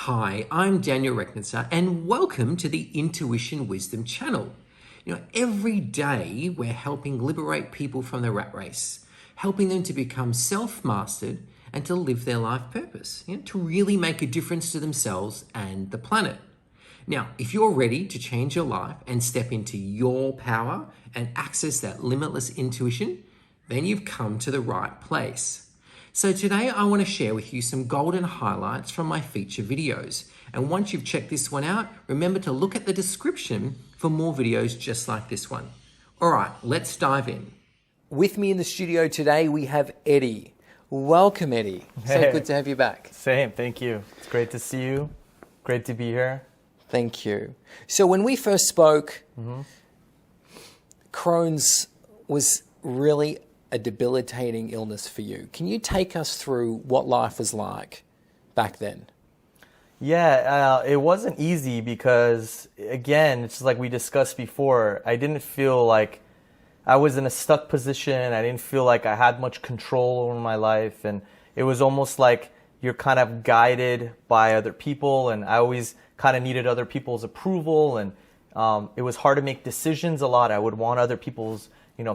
Hi, I'm Daniel Rechnitzer, and welcome to the Intuition Wisdom channel. Every day we're helping liberate people from the rat race, helping them to become self-mastered and to live their life purpose, to really make a difference to themselves and the planet. Now, if you're ready to change your life and step into your power and access that limitless intuition, then you've come to the right place. So today I want to share with you some golden highlights from my feature videos. And once you've checked this one out, remember to look at the description for more videos just like this one. All right, let's dive in. With me in the studio today, we have Eddie. Welcome, Eddie. So good to have you back. Same, thank you. It's great to see you. Great to be here. Thank you. So when we first spoke, Crohn's was really a debilitating illness for you. Can you take us through what life was like back then? Yeah, it wasn't easy because, again, it's like we discussed before, I didn't feel like I was in a stuck position. I didn't feel like I had much control over my life. And it was almost like you're kind of guided by other people. And I always kind of needed other people's approval. And it was hard to make decisions a lot. I would want other people's,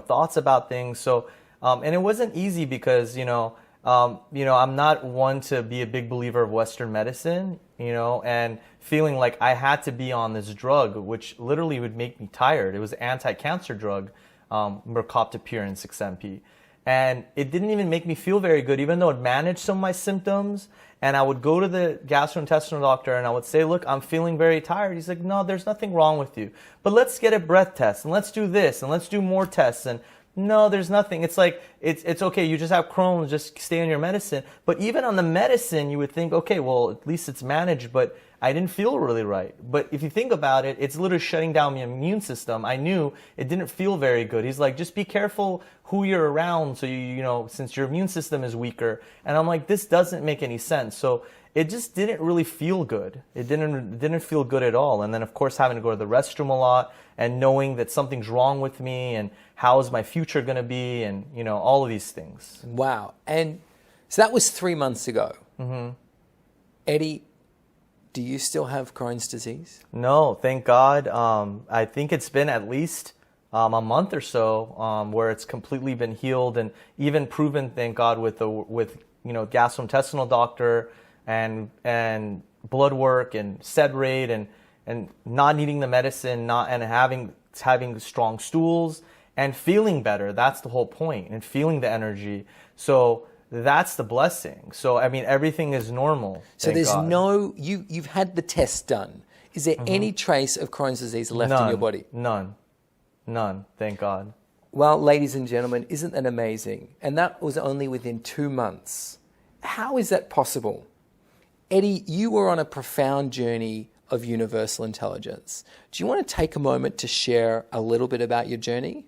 thoughts about things. So, and it wasn't easy because, I'm not one to be a big believer of Western medicine, and feeling like I had to be on this drug, which literally would make me tired. It was an anti-cancer drug, Mercaptopur and 6-MP. And it didn't even make me feel very good, even though it managed some of my symptoms. And I would go to the gastrointestinal doctor and I would say, look, I'm feeling very tired. He's like, no, there's nothing wrong with you. But let's get a breath test and let's do this and let's do more tests. And no, there's nothing. It's like, it's okay. You just have Crohn's, just stay on your medicine. But even on the medicine, you would think, okay, well, at least it's managed, but I didn't feel really right. But if you think about it, it's literally shutting down my immune system. I knew it didn't feel very good. He's like, just be careful who you're around. So, since your immune system is weaker. And I'm like, this doesn't make any sense. So it just didn't really feel good. It didn't feel good at all. And then, of course, having to go to the restroom a lot and knowing that something's wrong with me and how is my future going to be and, all of these things. Wow. And so that was 3 months ago. Eddie, do you still have Crohn's disease? No, thank God. I think it's been at least a month or so where it's completely been healed and even proven, thank God, with gastrointestinal doctor and blood work and sed rate and not needing the medicine, and having strong stools and feeling better. That's the whole point, and feeling the energy. So that's the blessing. So, everything is normal. So there's God. You've had the test done. Is there any trace of Crohn's disease left in your body? None, thank God. Well, ladies and gentlemen, isn't that amazing? And that was only within 2 months. How is that possible? Eddie, you were on a profound journey of universal intelligence. Do you want to take a moment to share a little bit about your journey?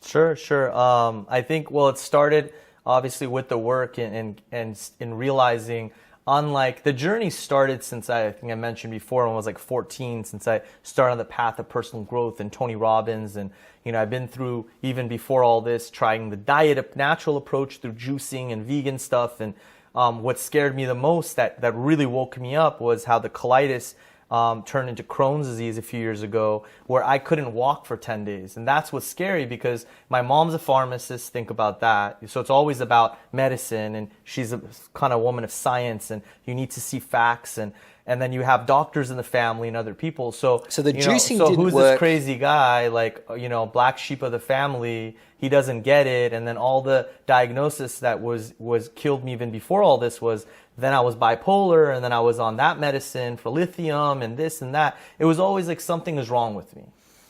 Sure. I think, it started obviously with the work and in realizing, unlike the journey started since I think I mentioned before when I was like 14, since I started on the path of personal growth and Tony Robbins. And, I've been through, even before all this, trying the diet, natural approach through juicing and vegan stuff. And what scared me the most that really woke me up was how the colitis turned into Crohn's disease a few years ago, where I couldn't walk for 10 days. And that's what's scary because my mom's a pharmacist, think about that. So it's always about medicine, and she's a kind of woman of science, and you need to see facts, and then you have doctors in the family and other people. So the juicing didn't who's work. This crazy guy, like, black sheep of the family, he doesn't get it. And then all the diagnosis that was killed me even before all this was, then I was bipolar, and then I was on that medicine for lithium and this and that. It was always like something is wrong with me,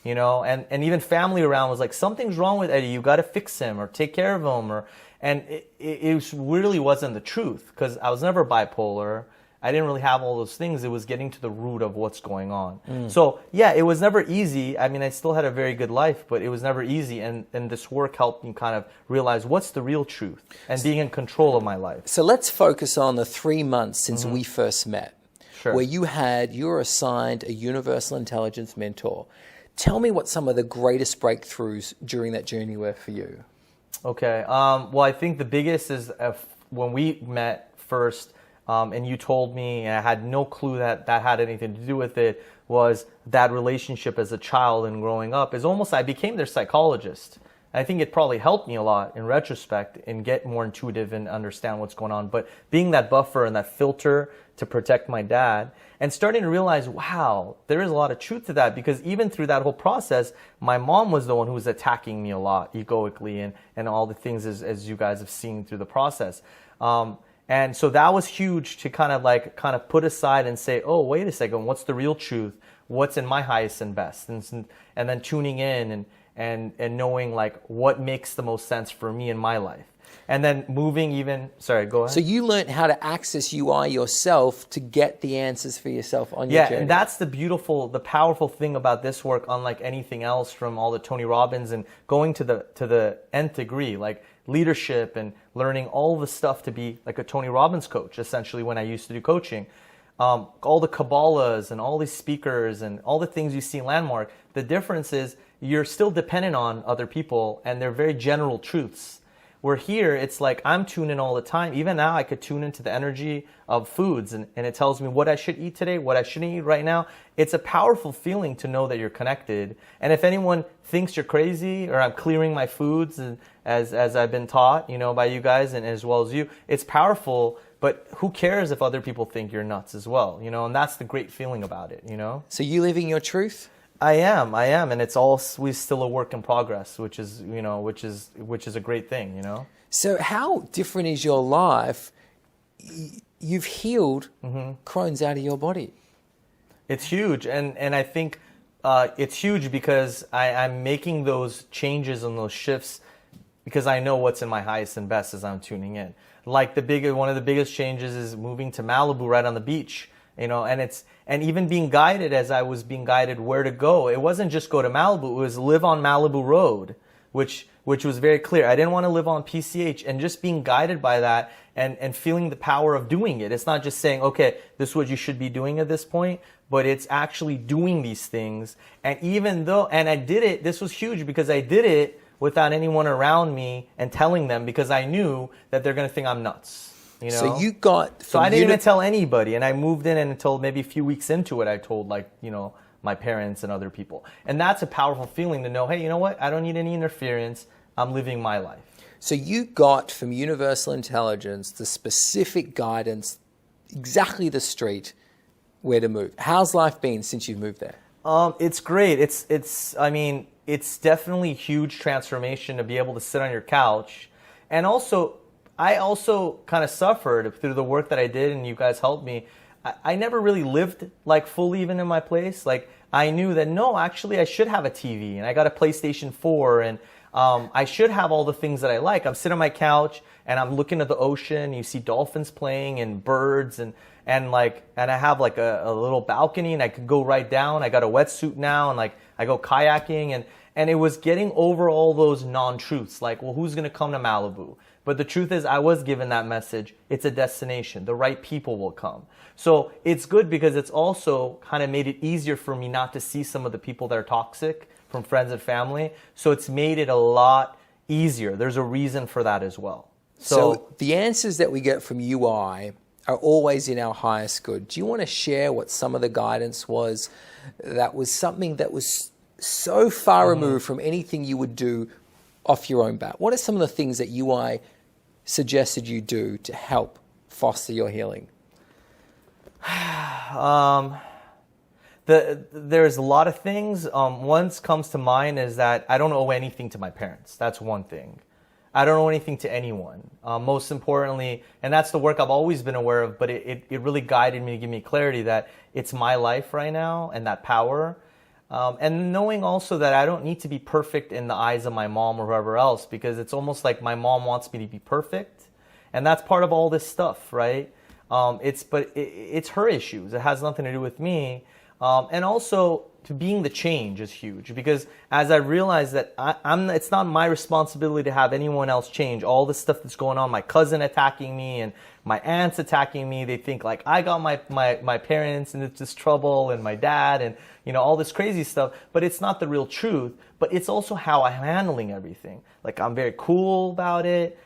and even family around was like, something's wrong with Eddie, you got to fix him or take care of him, and it really wasn't the truth because I was never bipolar. I didn't really have all those things. It was getting to the root of what's going on. So yeah, it was never easy. I still had a very good life, but it was never easy. And this work helped me kind of realize what's the real truth and being in control of my life. So let's focus on the 3 months since we first met, where you were assigned a universal intelligence mentor. Tell me what some of the greatest breakthroughs during that journey were for you. Okay. Well, I think the biggest is when we met first, and you told me, and I had no clue that that had anything to do with it, was that relationship as a child and growing up is almost, I became their psychologist. I think it probably helped me a lot in retrospect and get more intuitive and understand what's going on. But being that buffer and that filter to protect my dad and starting to realize, wow, there is a lot of truth to that, because even through that whole process, my mom was the one who was attacking me a lot egoically and all the things as you guys have seen through the process. And so that was huge to kind of put aside and say, oh, wait a second, what's the real truth? What's in my highest and best? And then tuning in and knowing like what makes the most sense for me in my life. And then moving even, sorry, go ahead. So you learned how to access UI yourself to get the answers for yourself on your journey. Yeah, and that's the powerful thing about this work, unlike anything else from all the Tony Robbins and going to the nth degree, like leadership and learning all the stuff to be like a Tony Robbins coach, essentially, when I used to do coaching. All the Kabbalahs and all these speakers and all the things you see in Landmark, the difference is you're still dependent on other people and they're very general truths. Where here, it's like I'm tuned in all the time. Even now, I could tune into the energy of foods and it tells me what I should eat today, what I shouldn't eat right now. It's a powerful feeling to know that you're connected. And if anyone thinks you're crazy or I'm clearing my foods as I've been taught, by you guys and as well as you, it's powerful. But who cares if other people think you're nuts as well, and that's the great feeling about it, So you living your truth? I am, and it's always still a work in progress, which is a great thing, So how different is your life? You've healed Crohn's out of your body. It's huge, and I think it's huge because I'm making those changes and those shifts because I know what's in my highest and best as I'm tuning in. Like one of the biggest changes is moving to Malibu right on the beach, and even being guided as I was being guided where to go. It wasn't just go to Malibu, it was live on Malibu Road, which was very clear. I didn't want to live on PCH, and just being guided by that and feeling the power of doing it. It's not just saying, okay, this is what you should be doing at this point, but it's actually doing these things. And and I did it, this was huge because I did it without anyone around me and telling them, because I knew that they're going to think I'm nuts. So you got... So I didn't even tell anybody, and I moved in and until maybe a few weeks into it, I told my parents and other people. And that's a powerful feeling to know, hey, you know what? I don't need any interference. I'm living my life. So you got from universal intelligence the specific guidance, exactly the street where to move. How's life been since you've moved there? It's great. It's definitely a huge transformation to be able to sit on your couch. And I also kind of suffered through the work that I did, and you guys helped me. I never really lived like fully even in my place. Like I knew that, no, actually I should have a TV, and I got a PlayStation 4, and I should have all the things that I like. I'm sitting on my couch and I'm looking at the ocean. You see dolphins playing and birds and I have like a little balcony, and I could go right down. I got a wetsuit now, and like I go kayaking, and it was getting over all those non-truths. Like, well, who's going to come to Malibu? But the truth is, I was given that message. It's a destination. The right people will come. So it's good because it's also kind of made it easier for me not to see some of the people that are toxic from friends and family. So it's made it a lot easier. There's a reason for that as well. So the answers that we get from UI are always in our highest good. Do you want to share what some of the guidance was that was something that was so far removed from anything you would do off your own bat? What are some of the things that UI suggested you do to help foster your healing? There's a lot of things. One comes to mind is that I don't owe anything to my parents. That's one thing. I don't owe anything to anyone. Most importantly, and that's the work I've always been aware of, but it really guided me to give me clarity that it's my life right now and that power. And knowing also that I don't need to be perfect in the eyes of my mom or whoever else, because it's almost like my mom wants me to be perfect. And that's part of all this stuff, right? It's her issues. It has nothing to do with me. And also, to being the change is huge, because as I realized that it's not my responsibility to have anyone else change. All the stuff that's going on, my cousin attacking me and my aunt's attacking me, they think like I got my parents into this trouble and my dad and all this crazy stuff, but it's not the real truth. But it's also how I'm handling everything. Like I'm very cool about it.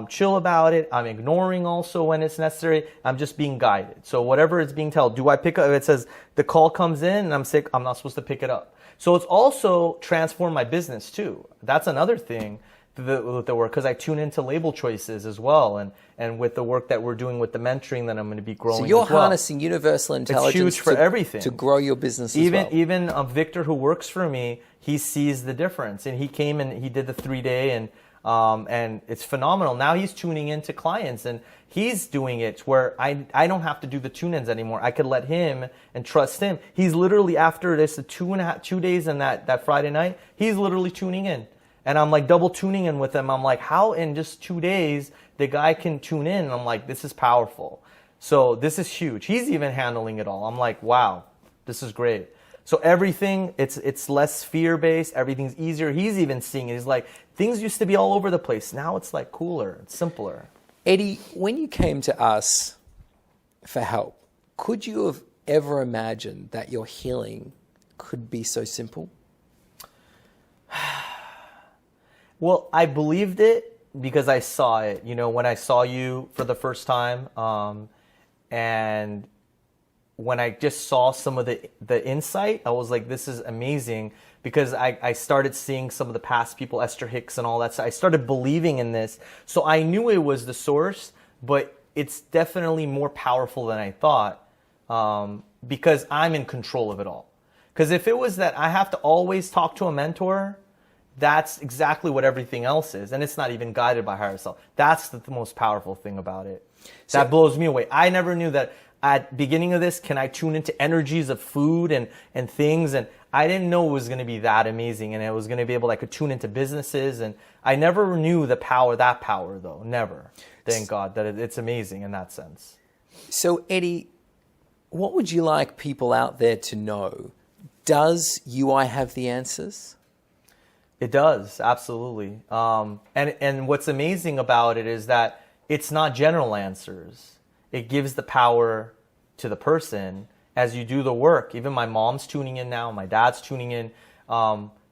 chill about it. I'm ignoring also when it's necessary. I'm just being guided. So whatever is being told, do I pick up? If it says the call comes in and I'm sick, I'm not supposed to pick it up. So it's also transformed my business too. That's another thing with the work, because I tune into label choices as well, and with the work that we're doing with the mentoring that I'm going to be growing. So you're as well. harnessing universal intelligence It's huge for everything to grow your business Even Victor, who works for me, he sees the difference, and he came and he did the 3-day, and it's phenomenal. Now he's tuning into clients, and he's doing it where I don't have to do the tune-ins anymore. I could let him and trust him. He's literally, after this 2 days and that Friday night, he's literally tuning in. And I'm like double tuning in with him. I'm like, how in just 2 days the guy can tune in? And I'm like, this is powerful. So this is huge. He's even handling it all. I'm like, wow, this is great. So everything, it's less fear-based. Everything's easier. He's even seeing it. He's like, things used to be all over the place. Now it's like cooler. It's simpler. Eddie, when you came to us for help, could you have ever imagined that your healing could be so simple? Well, I believed it because I saw it. You know, when I saw you for the first time, and when I just saw some of the insight, I was like, this is amazing, because I started seeing some of the past people, Esther Hicks and all that. So I started believing in this. So I knew it was the source, but it's definitely more powerful than I thought, because I'm in control of it all. Because if it was that I have to always talk to a mentor, that's exactly what everything else is. And it's not even guided by higher self. That's the most powerful thing about it. So, that blows me away. I never knew that at beginning of this, can I tune into energies of food and things? And I didn't know it was going to be that amazing. And it was going to be able, I could tune into businesses. And I never knew that power though. Never. Thank God that it's amazing in that sense. So Eddie, what would you like people out there to know? Does UI have the answers? It does, absolutely. And what's amazing about it is that it's not general answers. It gives the power to the person as you do the work. Even my mom's tuning in now, my dad's tuning in.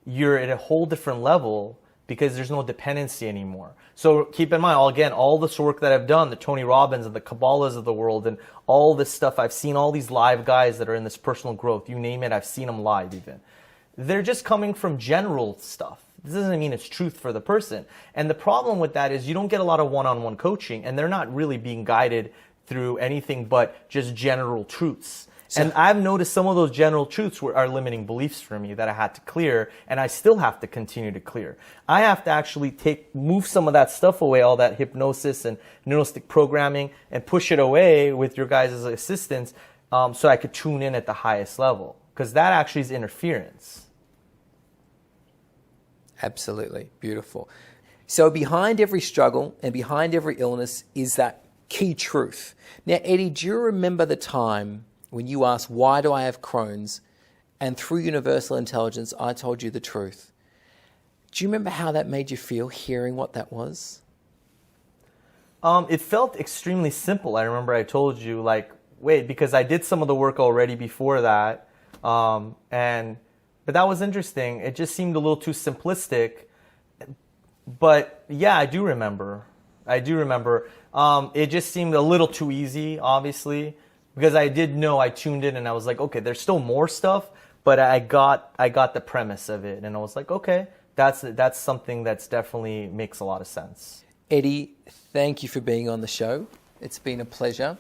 You're at a whole different level because there's no dependency anymore. So keep in mind, again, all this work that I've done, the Tony Robbins and the Kabbalahs of the world and all this stuff, I've seen all these live guys that are in this personal growth. You name it, I've seen them live even. They're just coming from general stuff. This doesn't mean it's truth for the person. And the problem with that is you don't get a lot of one-on-one coaching, and they're not really being guided through anything but just general truths. And I've noticed some of those general truths are limiting beliefs for me that I had to clear, and I still have to continue to clear. I have to actually move some of that stuff away, all that hypnosis and neuralistic programming, and push it away with your guys' assistance, so I could tune in at the highest level. Because that actually is interference. Absolutely. Beautiful. So behind every struggle and behind every illness is that key truth. Now, Eddie, do you remember the time when you asked, why do I have Crohn's? And through universal intelligence, I told you the truth. Do you remember how that made you feel, hearing what that was? It felt extremely simple. I remember I told you, like, wait, because I did some of the work already before that. But that was interesting. It just seemed a little too simplistic. But yeah, I do remember. It just seemed a little too easy, obviously, because I did know, I tuned in and I was like, okay, there's still more stuff, but I got the premise of it, and I was like, okay, that's something that's definitely makes a lot of sense. Eddie, thank you for being on the show. It's been a pleasure.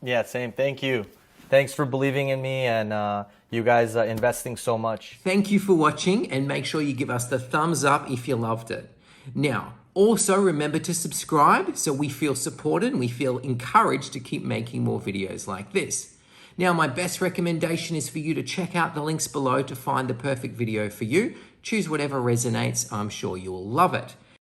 Yeah, same. Thank you. Thanks for believing in me, and you guys investing so much. Thank you for watching, and make sure you give us the thumbs up if you loved it. Now, also remember to subscribe so we feel supported and we feel encouraged to keep making more videos like this. Now, my best recommendation is for you to check out the links below to find the perfect video for you. Choose whatever resonates. I'm sure you'll love it.